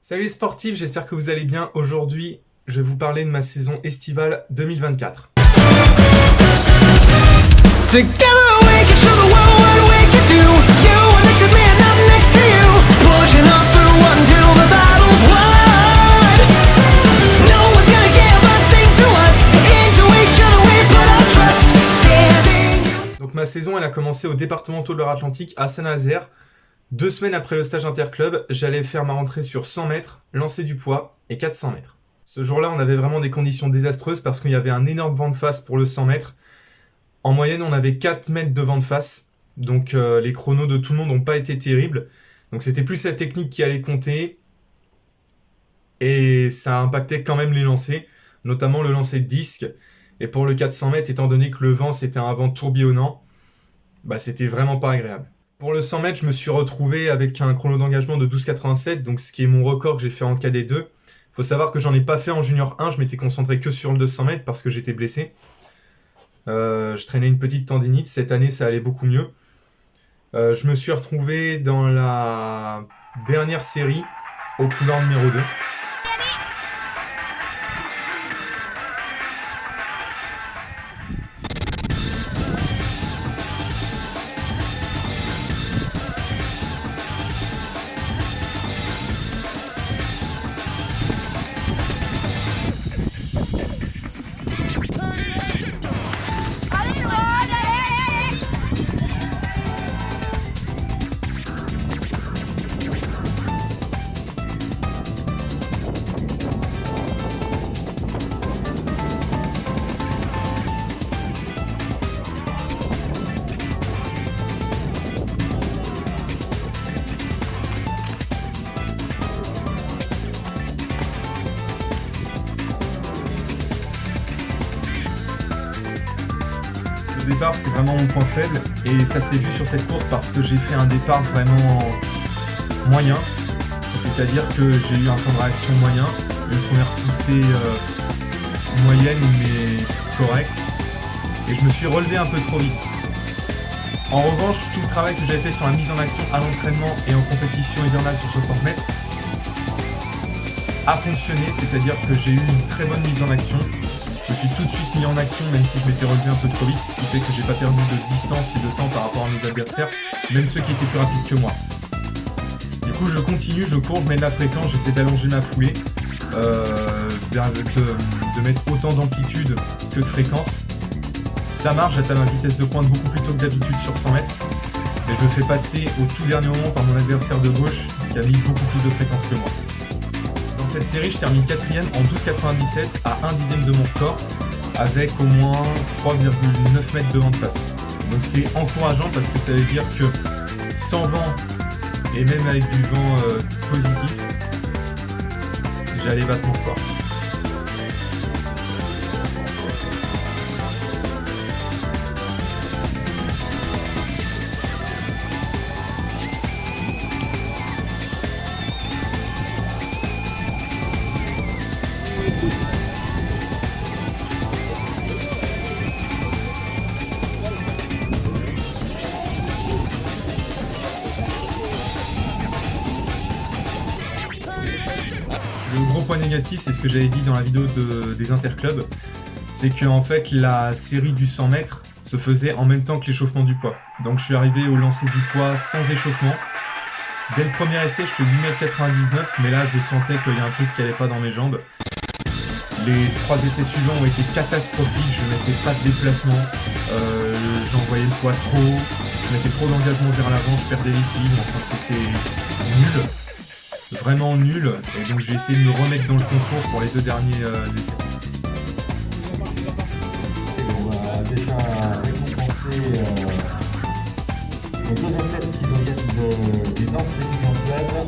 Salut les sportifs, j'espère que vous allez bien. Aujourd'hui, je vais vous parler de ma saison estivale 2024. Together we can show the world what we can do. You are next to me and I'm next to you. Pushing on through until the battle's won. No one's gonna give a thing to us. Into each other we put our trust. Standing. Donc ma saison, elle a commencé au départemental de Loire-Atlantique à Saint-Nazaire. 2 semaines après le stage interclub, j'allais faire ma rentrée sur 100 mètres, lancer du poids et 400 mètres. Ce jour-là, on avait vraiment des conditions désastreuses parce qu'il y avait un énorme vent de face pour le 100 mètres. En moyenne, on avait 4 mètres de vent de face, donc les chronos de tout le monde n'ont pas été terribles. Donc c'était plus la technique qui allait compter et ça impactait quand même les lancers, notamment le lancer de disque. Et pour le 400 mètres, étant donné que le vent c'était un vent tourbillonnant, c'était vraiment pas agréable. Pour le 100 mètres, je me suis retrouvé avec un chrono d'engagement de 12,87, donc ce qui est mon record que j'ai fait en cadet 2. Il faut savoir que j'en ai pas fait en junior 1, je m'étais concentré que sur le 200 mètres parce que j'étais blessé. Je traînais une petite tendinite, cette année ça allait beaucoup mieux. Je me suis retrouvé dans la dernière série au couloir numéro 2. Le départ, c'est vraiment mon point faible et ça s'est vu sur cette course parce que j'ai fait un départ vraiment moyen, c'est-à-dire que j'ai eu un temps de réaction moyen, une première poussée moyenne mais correcte et je me suis relevé un peu trop vite. En revanche, tout le travail que j'avais fait sur la mise en action à l'entraînement et en compétition hivernale sur 60 mètres a fonctionné, c'est-à-dire que j'ai eu une très bonne mise en action. Je me suis tout de suite mis en action même si je m'étais relevé un peu trop vite, ce qui fait que j'ai pas perdu de distance et de temps par rapport à mes adversaires, même ceux qui étaient plus rapides que moi. Du coup je continue, je cours, je mets de la fréquence, j'essaie d'allonger ma foulée, de mettre autant d'amplitude que de fréquence. Ça marche, j'atteins ma vitesse de pointe beaucoup plus tôt que d'habitude sur 100 mètres, mais je me fais passer au tout dernier moment par mon adversaire de gauche qui a mis beaucoup plus de fréquence que moi. Dans cette série, je termine 4ème en 12,97 à 1 dixième de mon record, avec au moins 3,9 mètres de vent de face. Donc c'est encourageant parce que ça veut dire que sans vent et même avec du vent positif, j'allais battre mon record. Le gros point négatif, c'est ce que j'avais dit dans la vidéo des interclubs, c'est que en fait la série du 100 mètres se faisait en même temps que l'échauffement du poids. Donc je suis arrivé au lancer du poids sans échauffement. Dès le premier essai, je fais 8,99 m, mais là je sentais qu'il y a un truc qui allait pas dans mes jambes. Les 3 essais suivants ont été catastrophiques, je mettais pas de déplacement, j'envoyais le poids trop haut, je mettais trop d'engagement vers l'avant, je perdais l'équilibre, enfin c'était nul. Vraiment nul, et donc j'ai essayé de me remettre dans le concours pour les 2 derniers essais. On va déjà récompenser les 2 athlètes qui viennent des Nantes Technical Club.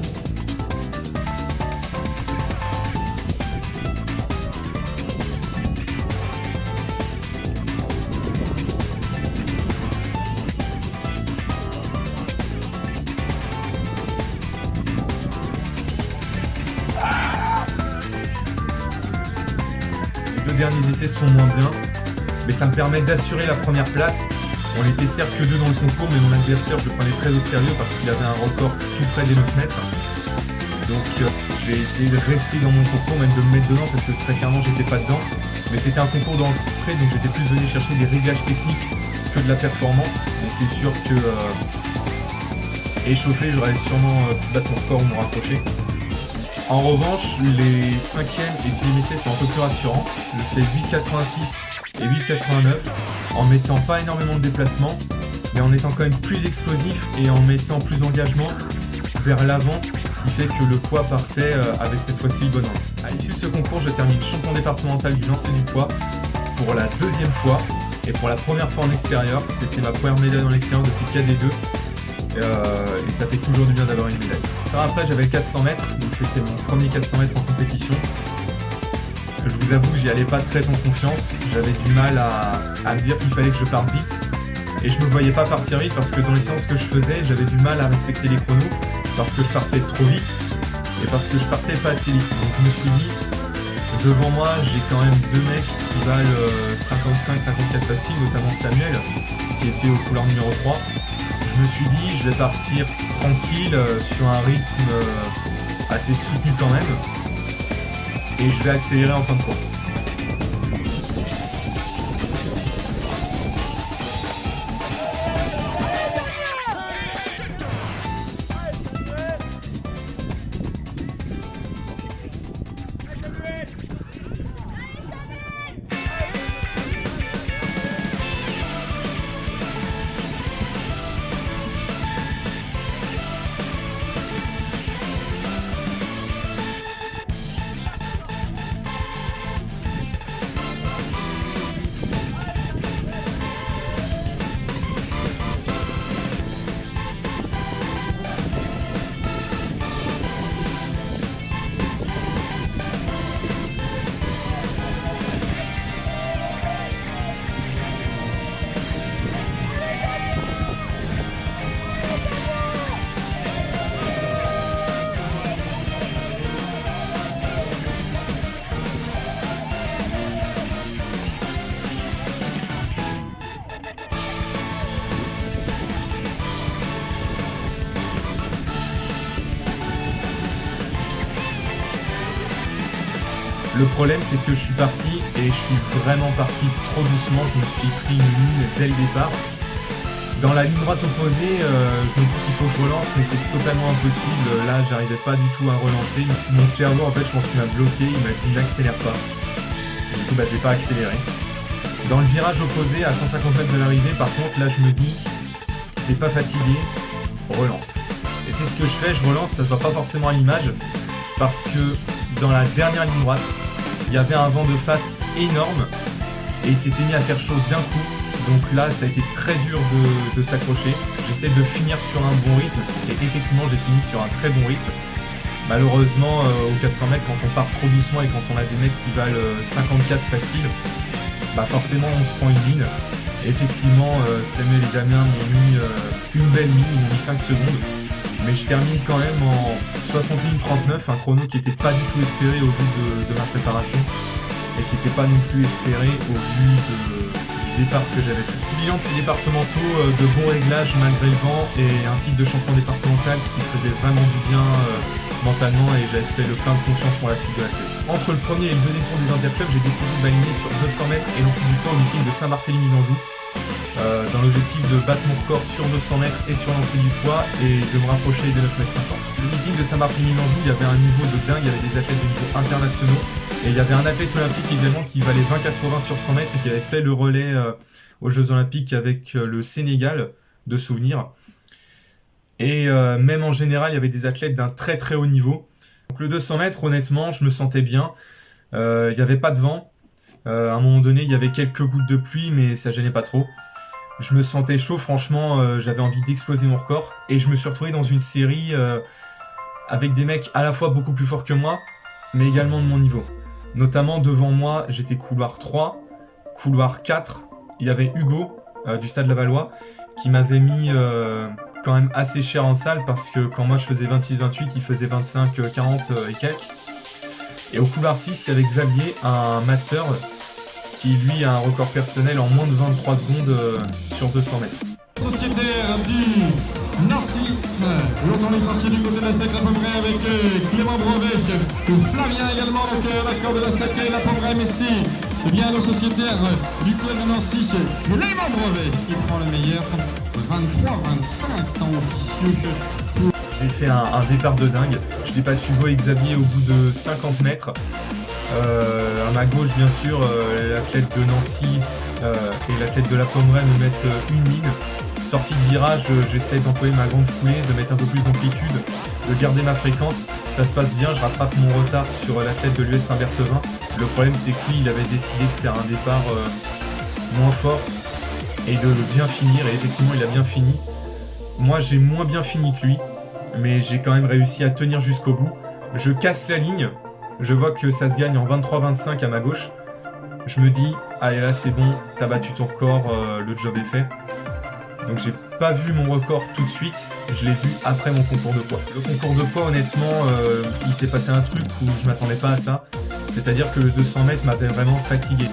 Les 2 derniers essais sont moins bien, mais ça me permet d'assurer la première place. On n'était certes que 2 dans le concours, mais mon adversaire, je le prenais très au sérieux parce qu'il avait un record tout près des 9 mètres. Donc j'ai essayé de rester dans mon concours, même de me mettre dedans parce que très clairement j'étais pas dedans. Mais c'était un concours d'entrée, donc j'étais plus venu chercher des réglages techniques que de la performance. Et c'est sûr que échauffé, j'aurais sûrement pu battre mon record ou me rapprocher. En revanche, les 5e et 6e essais sont un peu plus rassurants. Je fais 8,86 et 8,89 en mettant pas énormément de déplacement, mais en étant quand même plus explosif et en mettant plus d'engagement vers l'avant, ce qui fait que le poids partait avec cette fois-ci le bon angle. À l'issue de ce concours, je termine champion départemental du lancer du poids pour la 2e fois et pour la première fois en extérieur. C'était ma première médaille dans l'extérieur depuis KD2 et ça fait toujours du bien d'avoir une médaille. Après, j'avais le 400 mètres, donc c'était mon premier 400 mètres en compétition. Je vous avoue que j'y allais pas très en confiance, j'avais du mal à me dire qu'il fallait que je parte vite. Et je me voyais pas partir vite parce que dans les séances que je faisais, j'avais du mal à respecter les chronos parce que je partais trop vite et parce que je partais pas assez vite. Donc je me suis dit, devant moi, j'ai quand même 2 mecs qui valent 55-54 faciles, notamment Samuel qui était au couloir numéro 3. Je me suis dit, je vais partir tranquille sur un rythme assez soutenu quand même et je vais accélérer en fin de course. Le problème, c'est que je suis parti et je suis vraiment parti trop doucement. Je me suis pris une ligne dès le départ. Dans la ligne droite opposée, je me dis qu'il faut que je relance, mais c'est totalement impossible. Là, j'arrivais pas du tout à relancer. Mon cerveau, en fait, je pense qu'il m'a bloqué. Il m'a dit n'accélère pas. Et du coup, j'ai pas accéléré. Dans le virage opposé, à 150 mètres de l'arrivée, par contre, là, je me dis t'es pas fatigué, relance. Et c'est ce que je fais, je relance. Ça se voit pas forcément à l'image parce que dans la dernière ligne droite, il y avait un vent de face énorme et il s'était mis à faire chaud d'un coup. Donc là, ça a été très dur de s'accrocher. J'essaie de finir sur un bon rythme et effectivement, j'ai fini sur un très bon rythme. Malheureusement, aux 400 mètres, quand on part trop doucement et quand on a des mecs qui valent 54 faciles, forcément, on se prend une mine. Et effectivement, Samuel et Damien m'ont mis une belle mine, ils m'ont mis 5 secondes. Mais je termine quand même en 61-39, un chrono qui n'était pas du tout espéré au vu de ma préparation et qui n'était pas non plus espéré au vu du départ que j'avais fait. Bilan de ces départementaux, de bons réglages malgré le vent et un titre de champion départemental qui faisait vraiment du bien mentalement et j'avais fait le plein de confiance pour la suite de la série. Entre le premier et le deuxième tour des interclubs, j'ai décidé de m'aligner sur 200 mètres et lancer du poids au meeting de Saint-Barthélemy d'Anjou. Dans l'objectif de battre mon record sur 200 mètres et sur lancer du poids et de me rapprocher des 9,50 m. Le meeting de Saint-Barthélemy d'Anjou, il y avait un niveau de dingue, il y avait des athlètes de niveau internationaux et il y avait un athlète olympique également qui valait 20,80 sur 100 mètres et qui avait fait le relais aux Jeux Olympiques avec le Sénégal de souvenirs. Et même en général, il y avait des athlètes d'un très très haut niveau. Donc le 200 mètres, honnêtement, je me sentais bien. Il n'y avait pas de vent. À un moment donné, il y avait quelques gouttes de pluie, mais ça gênait pas trop. Je me sentais chaud, franchement, j'avais envie d'exploser mon record. Et je me suis retrouvé dans une série avec des mecs à la fois beaucoup plus forts que moi, mais également de mon niveau. Notamment devant moi, j'étais couloir 3, couloir 4. Il y avait Hugo du Stade Lavallois qui m'avait mis quand même assez cher en salle parce que quand moi je faisais 26-28, il faisait 25-40 et quelques. Et au couloir 6, il y avait Xavier, un master qui lui a un record personnel en moins de 23 secondes sur 200 mètres. Société du Nancy, l'entendez licencié du côté de la Sacre, la Pommeraye avec Clément Brevet, Flavien également, donc l'accord de la Sacre et la Pommeraye, Messi. Eh bien, nos sociétaires du club de Nancy, Clément Brevet qui prend le meilleur, 23-25 temps officieux. J'ai fait un départ de dingue. Je dépasse Hugo et Xavier au bout de 50 mètres. À ma gauche, bien sûr, l'athlète de Nancy et l'athlète de la Pommeraye me mettent une ligne. Sortie de virage, j'essaie d'employer ma grande foulée, de mettre un peu plus d'amplitude, de garder ma fréquence. Ça se passe bien, je rattrape mon retard sur l'athlète de l'US Saint-Berthevin. Le problème, c'est que lui, il avait décidé de faire un départ moins fort et de bien finir. Et effectivement, il a bien fini. Moi, j'ai moins bien fini que lui, mais j'ai quand même réussi à tenir jusqu'au bout. Je casse la ligne, je vois que ça se gagne en 23-25 à ma gauche. Je me dis, allez là c'est bon, t'as battu ton record, le job est fait. Donc j'ai pas vu mon record tout de suite, je l'ai vu après mon concours de poids. Le concours de poids, honnêtement, il s'est passé un truc où je m'attendais pas à ça. C'est-à-dire que le 200 mètres m'avait vraiment fatigué.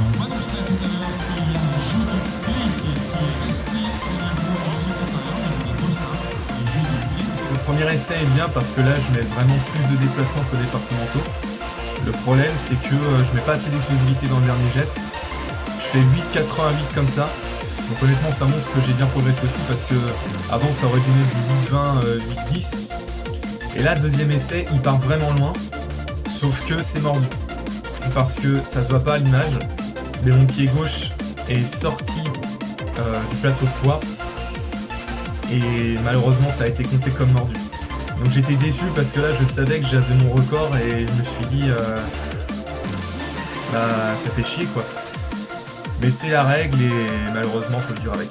On va annoncer tout à l'heure qu'il y a un jeu de clic qui est resté au niveau de Le premier essai est bien parce que là je mets vraiment plus de déplacements qu'aux départementaux. Le problème c'est que je mets pas assez d'explosivité dans le dernier geste. Je fais 8,88 comme ça. Donc honnêtement ça montre que j'ai bien progressé aussi parce que avant ça aurait donné du 8,20, 8,10. Et là deuxième essai il part vraiment loin. Sauf que c'est mordu. Parce que ça se voit pas à l'image. Mais mon pied gauche est sorti du plateau de poids. Et malheureusement ça a été compté comme mordu. Donc j'étais déçu parce que là je savais que j'avais mon record et je me suis dit bah ça fait chier quoi. Mais c'est la règle et malheureusement faut le vivre avec.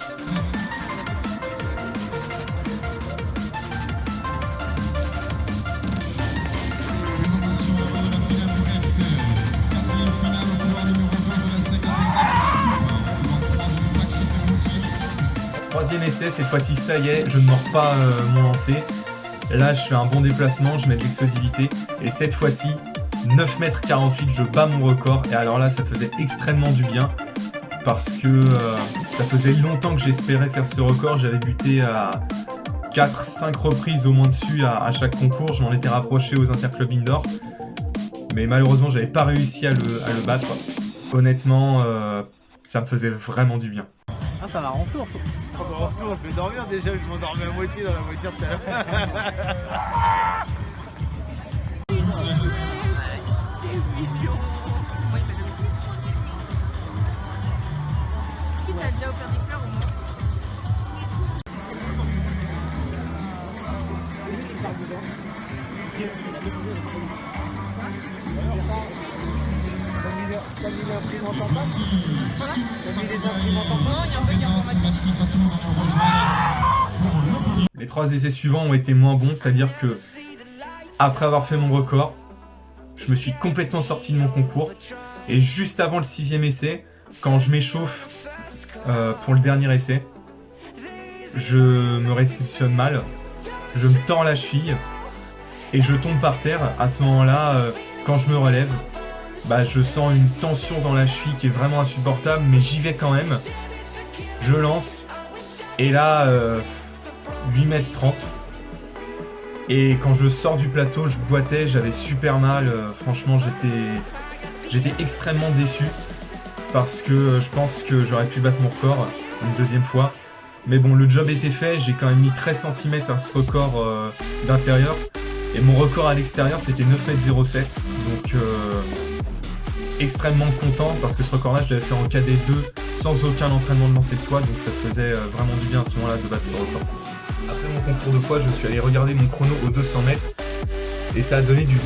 Troisième essai, cette fois-ci ça y est, je ne mords pas mon lancer. Là je fais un bon déplacement, je mets de l'explosivité. Et cette fois-ci, 9,48 m, je bats mon record. Et alors là ça faisait extrêmement du bien. Parce que ça faisait longtemps que j'espérais faire ce record. J'avais buté à 4-5 reprises au moins dessus à chaque concours. Je m'en étais rapproché aux interclubs indoor. Mais malheureusement j'avais pas réussi à le battre. Honnêtement, ça me faisait vraiment du bien. Ah, ça va en retour. En retour, je vais dormir déjà, je m'endormais à moitié dans la voiture tout à l'heure. Qui t'a déjà offert des fleurs ou moi? Les 3 essais suivants ont été moins bons, c'est-à-dire que après avoir fait mon record, je me suis complètement sorti de mon concours et juste avant le 6e essai, quand je m'échauffe pour le dernier essai, je me réceptionne mal, je me tords la cheville et je tombe par terre. À ce moment-là, quand je me relève, bah, je sens une tension dans la cheville qui est vraiment insupportable, mais j'y vais quand même. Je lance et là 8,30 m. Et quand je sors du plateau, je boitais, j'avais super mal. Franchement, j'étais extrêmement déçu parce que je pense que j'aurais pu battre mon record une deuxième fois. Mais bon, le job était fait, j'ai quand même mis 13 cm à ce record d'intérieur. Et mon record à l'extérieur, c'était 9,07 m. Donc extrêmement content parce que ce record-là, je l'avais fait en KD2 sans aucun entraînement de lancer de poids. Donc ça faisait vraiment du bien à ce moment-là de battre ce record. Après mon concours de poids, je suis allé regarder mon chrono aux 200 mètres et ça a donné du 25,49,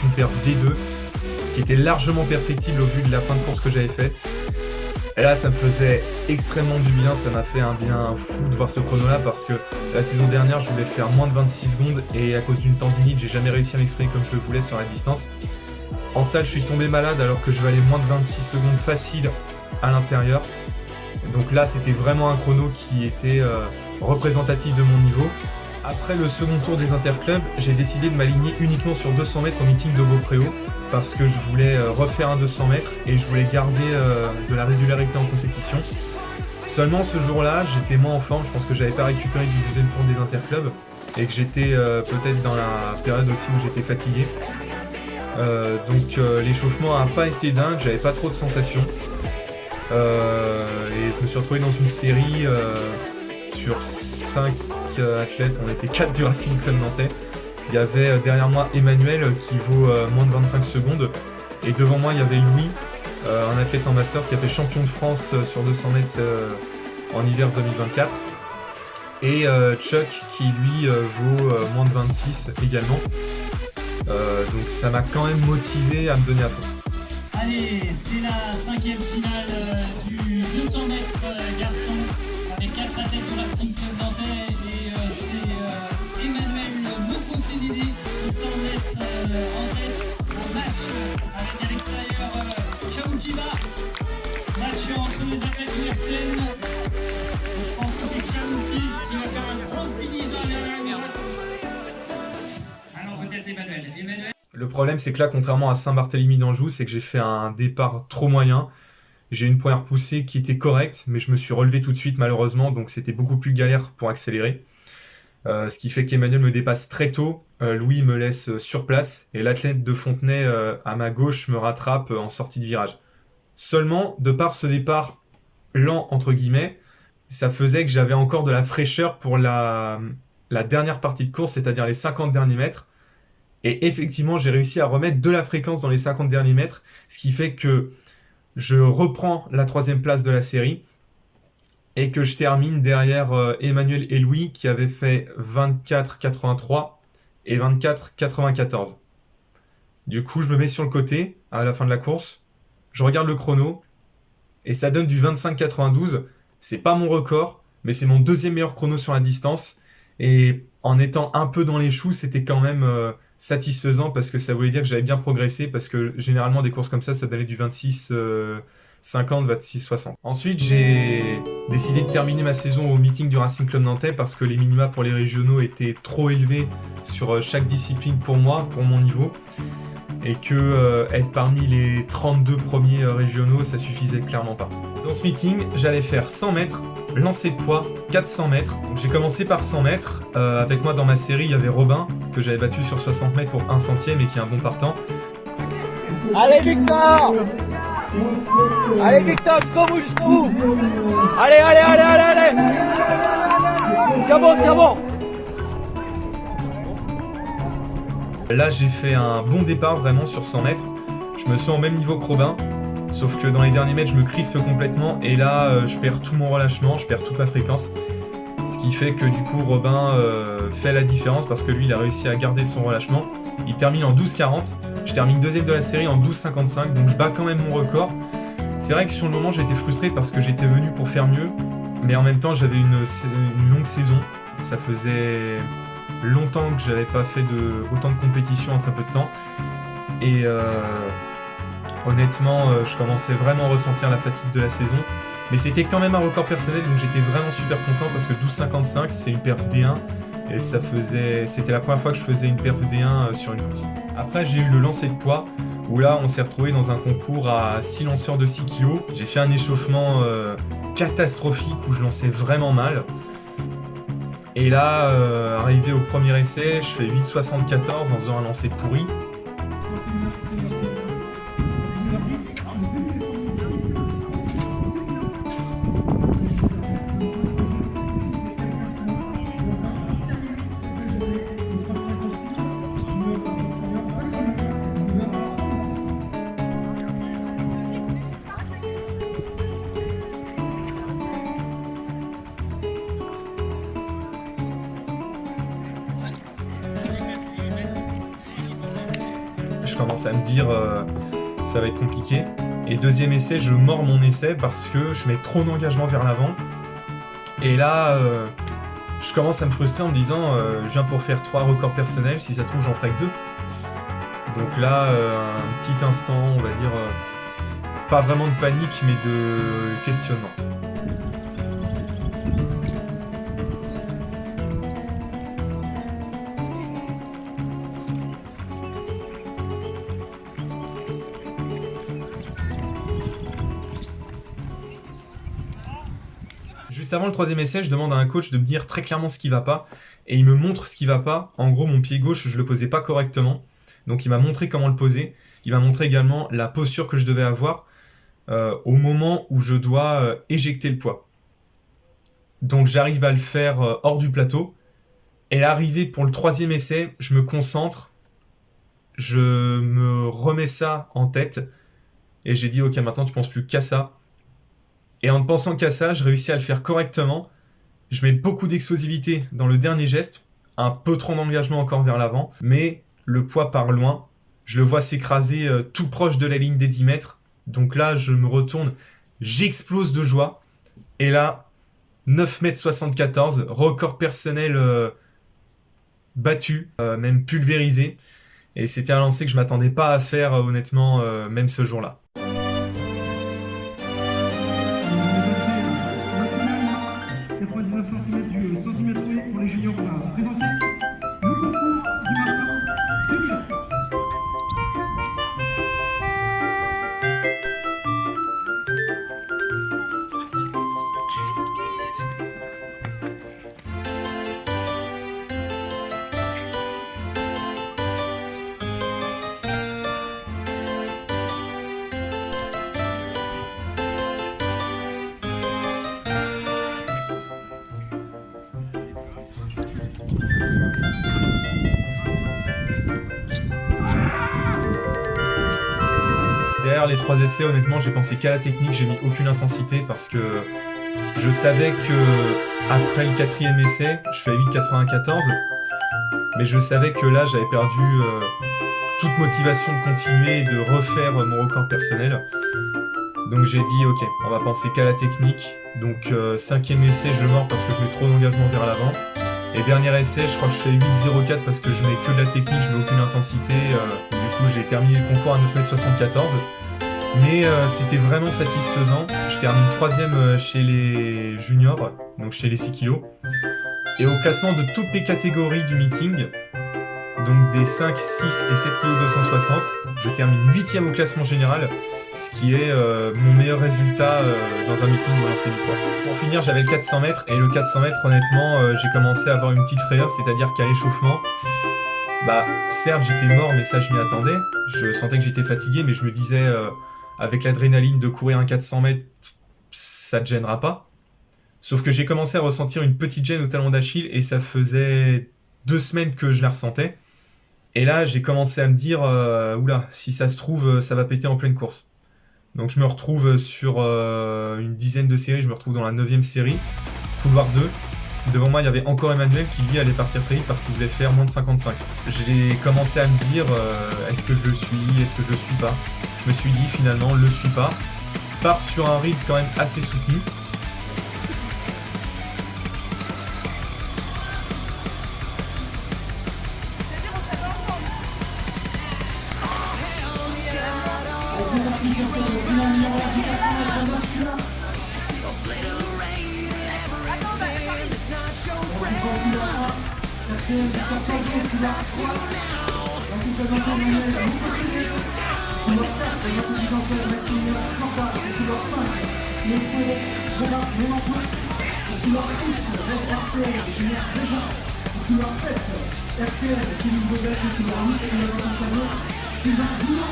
une perf D2 qui était largement perfectible au vu de la fin de course que j'avais fait. Et là, ça me faisait extrêmement du bien, ça m'a fait un bien fou de voir ce chrono-là parce que la saison dernière, je voulais faire moins de 26 secondes et à cause d'une tendinite, j'ai jamais réussi à m'exprimer comme je le voulais sur la distance. En salle, je suis tombé malade alors que je valais moins de 26 secondes facile à l'intérieur. Donc là, c'était vraiment un chrono qui était représentatif de mon niveau. Après le second tour des interclubs, j'ai décidé de m'aligner uniquement sur 200 mètres au meeting de Beaupréau parce que je voulais refaire un 200 mètres et je voulais garder de la régularité en compétition. Seulement ce jour-là, j'étais moins en forme, je pense que j'avais pas récupéré du deuxième tour des interclubs et que j'étais peut-être dans la période aussi où j'étais fatigué. Donc l'échauffement a pas été dingue, j'avais pas trop de sensations. Et je me suis retrouvé dans une série sur 5 athlètes, on était 4 du Racing Club Nantais. Il y avait derrière moi Emmanuel qui vaut moins de 25 secondes et devant moi il y avait Louis, un athlète en Masters qui a fait champion de France sur 200 mètres en hiver 2024 et Chuck qui lui vaut moins de 26 également. Donc ça m'a quand même motivé à me donner à fond. Allez, c'est la 5e finale du 200 mètres garçon avec 4 athlètes du Racing Club Nantais et c'est Emmanuel Moko-Sénédé qui semble être en tête au match avec à l'extérieur Chaoukiba. Match entre les athlètes du RCN. Je pense que c'est Chaouki qui va faire un grand finish dans la dernière droite. Alors peut-être Emmanuel. Le problème, c'est que là, contrairement à Saint-Barthélemy d'Anjou, c'est que j'ai fait un départ trop moyen. J'ai une première poussée qui était correcte, mais je me suis relevé tout de suite, malheureusement, donc c'était beaucoup plus galère pour accélérer. Ce qui fait qu'Emmanuel me dépasse très tôt, Louis me laisse sur place, et l'athlète de Fontenay, à ma gauche, me rattrape en sortie de virage. Seulement, de par ce départ lent, entre guillemets, ça faisait que j'avais encore de la fraîcheur pour la dernière partie de course, c'est-à-dire les 50 derniers mètres. Et effectivement, j'ai réussi à remettre de la fréquence dans les 50 derniers mètres, ce qui fait que je reprends la 3e place de la série et que je termine derrière Emmanuel et Louis qui avaient fait 24,83 et 24,94. Du coup, je me mets sur le côté à la fin de la course, je regarde le chrono et ça donne du 25,92. C'est pas mon record, mais c'est mon 2e meilleur chrono sur la distance. Et en étant un peu dans les choux, c'était quand même satisfaisant parce que ça voulait dire que j'avais bien progressé parce que généralement des courses comme ça donnait du 26,50, 26,60. Ensuite, j'ai décidé de terminer ma saison au meeting du Racing Club Nantais parce que les minima pour les régionaux étaient trop élevés sur chaque discipline pour moi, pour mon niveau. Et que être parmi les 32 premiers régionaux, ça suffisait clairement pas. Dans ce meeting, j'allais faire 100 mètres, lancer de poids, 400 mètres. Donc j'ai commencé par 100 mètres. Avec moi dans ma série, il y avait Robin, que j'avais battu sur 60 mètres pour 1 centième et qui est un bon partant. Allez Victor! Allez Victor, jusqu'au bout! Allez! C'est bon! Là, j'ai fait un bon départ vraiment sur 100 mètres. Je me sens au même niveau que Robin, sauf que dans les derniers mètres, je me crispe complètement et là, je perds tout mon relâchement, je perds toute ma fréquence. Ce qui fait que du coup, Robin fait la différence parce que lui, il a réussi à garder son relâchement. Il termine en 12,40. Je termine 2e de la série en 12,55, donc je bats quand même mon record. C'est vrai que sur le moment, j'étais frustré parce que j'étais venu pour faire mieux, mais en même temps, j'avais une longue saison. Ça faisait longtemps que j'avais pas fait autant de compétitions en très peu de temps et honnêtement je commençais vraiment à ressentir la fatigue de la saison, mais c'était quand même un record personnel donc j'étais vraiment super content parce que 12,55 c'est une perf D1 et c'était la première fois que je faisais une perf D1 sur une course. Après j'ai eu le lancer de poids où là on s'est retrouvé dans un concours à 6 lanceurs de 6 kg. J'ai fait un échauffement catastrophique où je lançais vraiment mal. Et là, arrivé au premier essai, je fais 8,74 en faisant un lancer pourri. Je commence à me dire ça va être compliqué. Et 2e essai, je mords mon essai parce que je mets trop d'engagement vers l'avant. Et là, je commence à me frustrer en me disant je viens pour faire 3 records personnels, si ça se trouve j'en ferai que 2. Donc là, un petit instant, on va dire, pas vraiment de panique mais de questionnement. juste avant le 3e essai, je demande à un coach de me dire très clairement ce qui va pas. Et il me montre ce qui va pas. En gros, mon pied gauche, je le posais pas correctement. Donc il m'a montré comment le poser. Il m'a montré également la posture que je devais avoir au moment où je dois éjecter le poids. Donc j'arrive à le faire hors du plateau. Et arrivé pour le 3e essai, je me concentre. Je me remets ça en tête. Et j'ai dit, ok, maintenant tu penses plus qu'à ça. Et en ne pensant qu'à ça, je réussis à le faire correctement. Je mets beaucoup d'explosivité dans le dernier geste. Un peu trop d'engagement encore vers l'avant. Mais le poids part loin. Je le vois s'écraser tout proche de la ligne des 10 mètres. Donc là, je me retourne. J'explose de joie. Et là, 9,74 m, record personnel battu, même pulvérisé. Et c'était un lancer que je m'attendais pas à faire, honnêtement, même ce jour-là. Derrière les 3 essais, honnêtement, j'ai pensé qu'à la technique, j'ai mis aucune intensité parce que je savais que après le 4e essai, je fais 8,94, mais je savais que là, j'avais perdu toute motivation de continuer et de refaire mon record personnel. Donc j'ai dit, ok, on va penser qu'à la technique. Donc 5e essai, je mords parce que je mets trop d'engagement vers l'avant. Et dernier essai, je crois que je fais 8,04 parce que je mets que de la technique, je mets aucune intensité. Du coup, j'ai terminé le concours à 9,74 m. Mais c'était vraiment satisfaisant. Je termine 3e chez les juniors, donc chez les 6 kg. Et au classement de toutes les catégories du meeting, donc des 5, 6 et 7 kg 260, je termine 8e au classement général, ce qui est mon meilleur résultat dans un meeting au lancer du poids. Pour finir, j'avais le 400 mètres, et le 400 mètres, honnêtement, j'ai commencé à avoir une petite frayeur, c'est-à-dire qu'à l'échauffement, certes, j'étais mort, mais ça, je m'y attendais. Je sentais que j'étais fatigué, mais je me disais, avec l'adrénaline de courir un 400 mètres, ça te gênera pas. Sauf que j'ai commencé à ressentir une petite gêne au talon d'Achille, et ça faisait 2 semaines que je la ressentais. Et là, j'ai commencé à me dire, oula, si ça se trouve, ça va péter en pleine course. Donc je me retrouve sur une dizaine de séries, je me retrouve dans la 9e série, couloir 2. Devant moi, il y avait encore Emmanuel qui, lui, allait partir très vite parce qu'il voulait faire moins de 55. J'ai commencé à me dire, est-ce que je le suis, est-ce que je le suis pas? Je me suis dit, finalement, le suis pas. Part sur un rythme quand même assez soutenu. C'est parti pour cette finale numéro 1 du 400 mètres masculin. C'est Victor Pajot qui l'a 3. Ainsi que Nathan Manuel Moukosséné. Couloir 4, et notre présidentiel Maxime Campa. Couloir 5, le faux Robin Mélenchon. Couloir 6, RCL Julien Régin. Couloir 7, RCL Kevin Bozek. Couloir 8, Sylvain Dillon.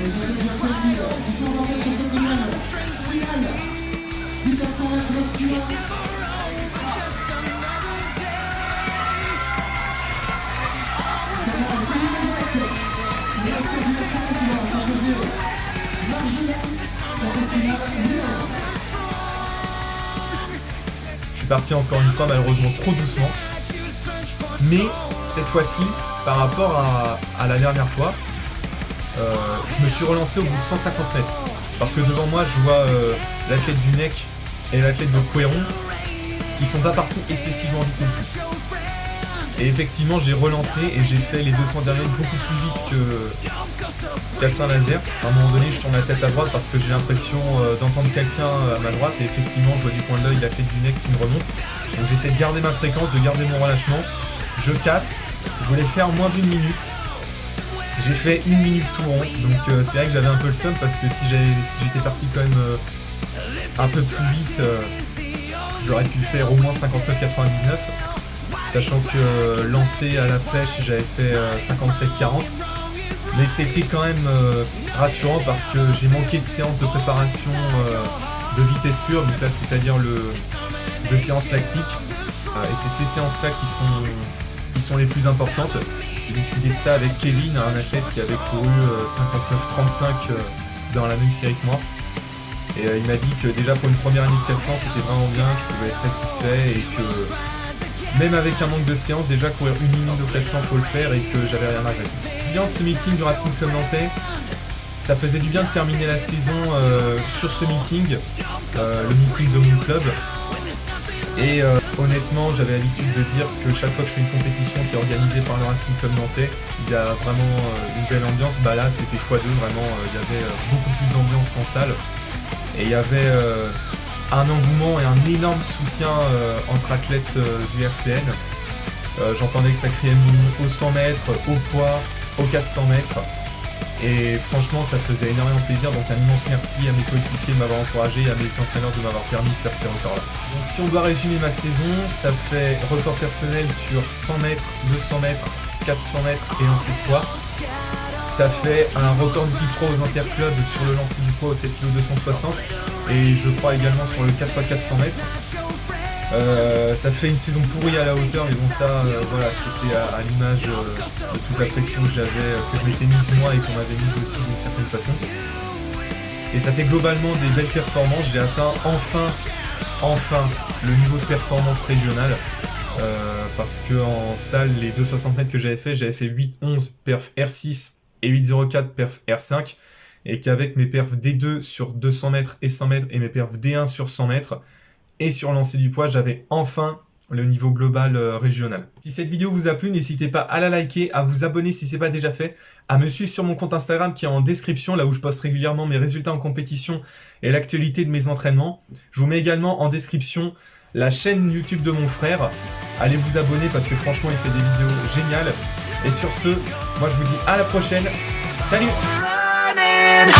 Les adversaires qui sont engagés sur cette finale du 400 mètres masculin. Il reste du 400 qui va s'imposer largement dans cette finale. Je suis parti encore une fois, malheureusement trop doucement. Mais cette fois-ci, par rapport à la dernière fois, je me suis relancé au bout de 150 mètres. Parce que devant moi, je vois l'athlète du NEC et l'athlète de Couéron qui sont pas partis excessivement vite non plus. Et effectivement, j'ai relancé et j'ai fait les 200 derniers beaucoup plus vite qu'à Saint-Nazaire. À un moment donné, je tourne la tête à droite parce que j'ai l'impression d'entendre quelqu'un à ma droite. Et effectivement, je vois du coin de l'œil l'athlète du NEC qui me remonte. Donc j'essaie de garder ma fréquence, de garder mon relâchement. Je casse. Je voulais faire moins d'1 minute. J'ai fait 1 minute tout rond, donc c'est vrai que j'avais un peu le seum parce que si j'étais parti quand même un peu plus vite, j'aurais pu faire au moins 59,99, sachant que lancé à la flèche j'avais fait 57,40. Mais c'était quand même rassurant parce que j'ai manqué de séances de préparation de vitesse pure, donc là c'est-à-dire de séances lactiques, et c'est ces séances-là qui sont les plus importantes. J'ai discuté de ça avec Kevin, un athlète qui avait couru 59,35 dans la même série que moi. Et il m'a dit que déjà pour une première année de 400 c'était vraiment bien, que je pouvais être satisfait et que même avec un manque de séance, déjà courir 1 minute de 400 faut le faire et que j'avais rien à regretter. Bien de ce meeting du Racing Club Nantais, ça faisait du bien de terminer la saison sur ce meeting, le meeting de mon club. Et honnêtement, j'avais l'habitude de dire que chaque fois que je fais une compétition qui est organisée par le Racing Club Nantais, il y a vraiment une belle ambiance. Bah là, c'était x2, vraiment, il y avait beaucoup plus d'ambiance qu'en salle. Et il y avait un engouement et un énorme soutien entre athlètes du RCN. J'entendais que ça criait mon nom au 100 mètres, au poids, aux 400 mètres. Et franchement, ça faisait énormément plaisir, donc un immense merci à mes coéquipiers de m'avoir encouragé et à mes entraîneurs de m'avoir permis de faire ces records-là. Donc si on doit résumer ma saison, ça fait record personnel sur 100 mètres, 200 mètres, 400 mètres et lancer de poids. Ça fait un record du type pro aux interclubs sur le lancer du poids au 7 kg 260 et je crois également sur le 4x400 mètres. Ça fait une saison pourrie à la hauteur, mais bon ça, voilà, c'était à l'image de toute la pression que je m'étais mise moi et qu'on m'avait mise aussi d'une certaine façon. Et ça fait globalement des belles performances. J'ai atteint enfin le niveau de performance régionale, parce que en salle, les 260 mètres que j'avais fait 8,11 perf R6 et 8,04 perf R5, et qu'avec mes perfs D2 sur 200 mètres et 100 mètres et mes perfs D1 sur 100 mètres, et sur lancer du poids, j'avais enfin le niveau global régional. Si cette vidéo vous a plu, n'hésitez pas à la liker, à vous abonner si ce n'est pas déjà fait, à me suivre sur mon compte Instagram qui est en description, là où je poste régulièrement mes résultats en compétition et l'actualité de mes entraînements. Je vous mets également en description la chaîne YouTube de mon frère. Allez vous abonner parce que franchement, il fait des vidéos géniales. Et sur ce, moi je vous dis à la prochaine. Salut! Running